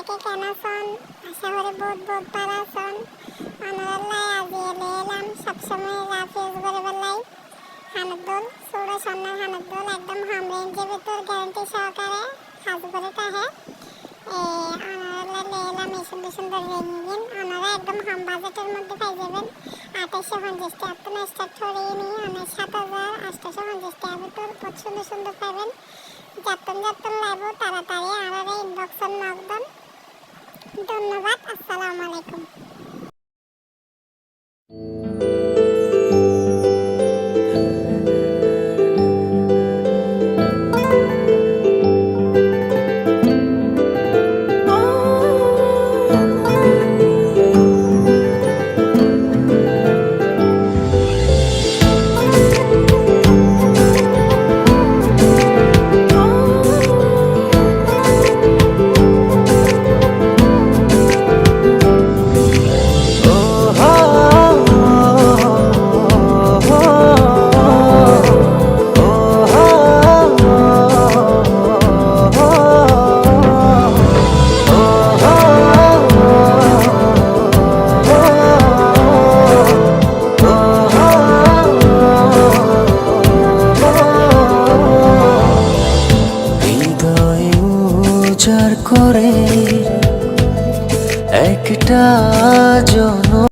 অনেকে কেন আছেন আশা করি বহুত বহুত ভালো আছেন। অনারাল্লাহ আজি এলাম সবসময় রাফিজ করে বেলাই হানাদুল সুরা সন্ন্যার হানাদুল একদম হাম রেঞ্জের ভিতর গ্যারান্টি সহকারে হাজ করে তাহে অনারাল্লাহ এলাম এই সুন্দর সুন্দর রেঞ্জিন ওনারা একদম হাম বাজেটের মধ্যে পাই যাবেন। 2850 টাকা তো স্টার্ট ছড়িয়ে নিয়ে অনেক 7850 টাকা ভিতর বহুত সুন্দর সুন্দর পাবেন। যাতন লাগবো তাড়াতাড়ি আমার ইনবক্সে নক দেন। ধন্যবাদ, আসসালামু আলাইকুম। করে একটা জন